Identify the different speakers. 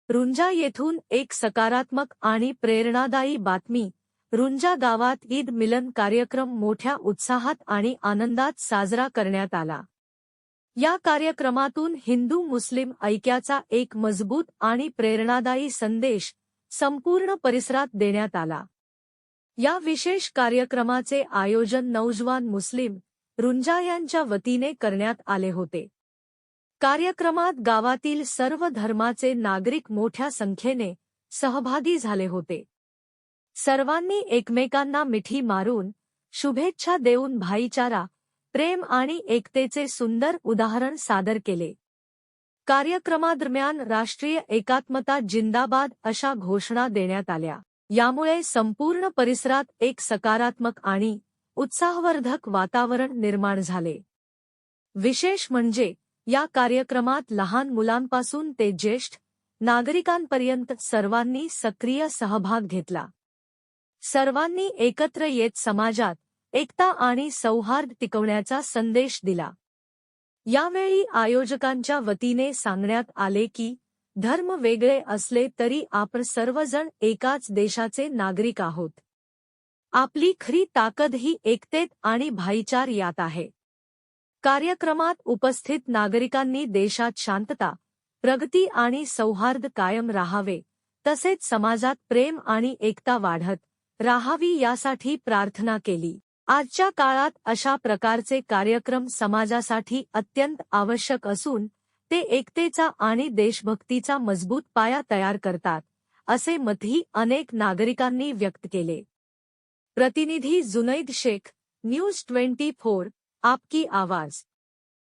Speaker 1: रुंजा येथून एक सकारात्मक आणि प्रेरणादायी बातमी. रुंजा गावात ईद मिलन कार्यक्रम मोठ्या उत्साहात आणि आनंदात साजरा करण्यात आला. या कार्यक्रमातून हिंदू मुस्लिम ऐक्याचा एक मजबूत आणि प्रेरणादायी संदेश संपूर्ण परिसरात देण्यात आला. या विशेष कार्यक्रमाचे आयोजन नौजवान मुस्लिम रुंजा यांच्या वतीने करण्यात आले होते. कार्यक्रमात गावातील सर्व धर्माचे नागरिक मोठ्या संख्येने सहभागी झाले होते. सर्वांनी एकमेकांना मिठी मारून शुभेच्छा देऊन भाईचारा, प्रेम आणि एकतेचे सुंदर उदाहरण सादर केले. कार्यक्रमादरम्यान राष्ट्रीय एकात्मता जिंदाबाद अशा घोषणा देण्यात आल्या. यामुळे संपूर्ण परिसरात एक सकारात्मक आणि उत्साहवर्धक वातावरण निर्माण झाले. विशेष म्हणजे या कार्यक्रमात लहान मुलांपासून ते ज्येष्ठ नागरिकांपर्यंत सर्वांनी सक्रिय सहभाग घेतला. सर्वांनी एकत्र येत समाजात एकता आणि सौहार्द टिकवण्याचा संदेश दिला. यावेळी आयोजकांच्या वतीने सांगण्यात आले की धर्म वेगळे असले तरी आपण सर्वजण एकाच देशाचे नागरिक आहोत. आपली खरी ताकद ही एकतेत आणि भाईचार्यात आहे. कार्यक्रमात उपस्थित नागरिकांनी देशात शांतता, प्रगती आणि सौहार्द कायम राहावे, तसेच समाजात प्रेम आणि एकता वाढत राहावी यासाठी प्रार्थना केली. आजच्या काळात अशा प्रकारचे कार्यक्रम समाजासाठी अत्यंत आवश्यक असून ते एकतेचा आणि देशभक्तीचा मजबूत पाया तयार करतात, असे मतही अनेक नागरिकांनी व्यक्त केले. प्रतिनिधी जुनैद शेख, न्यूज 24, आपकी आवाज.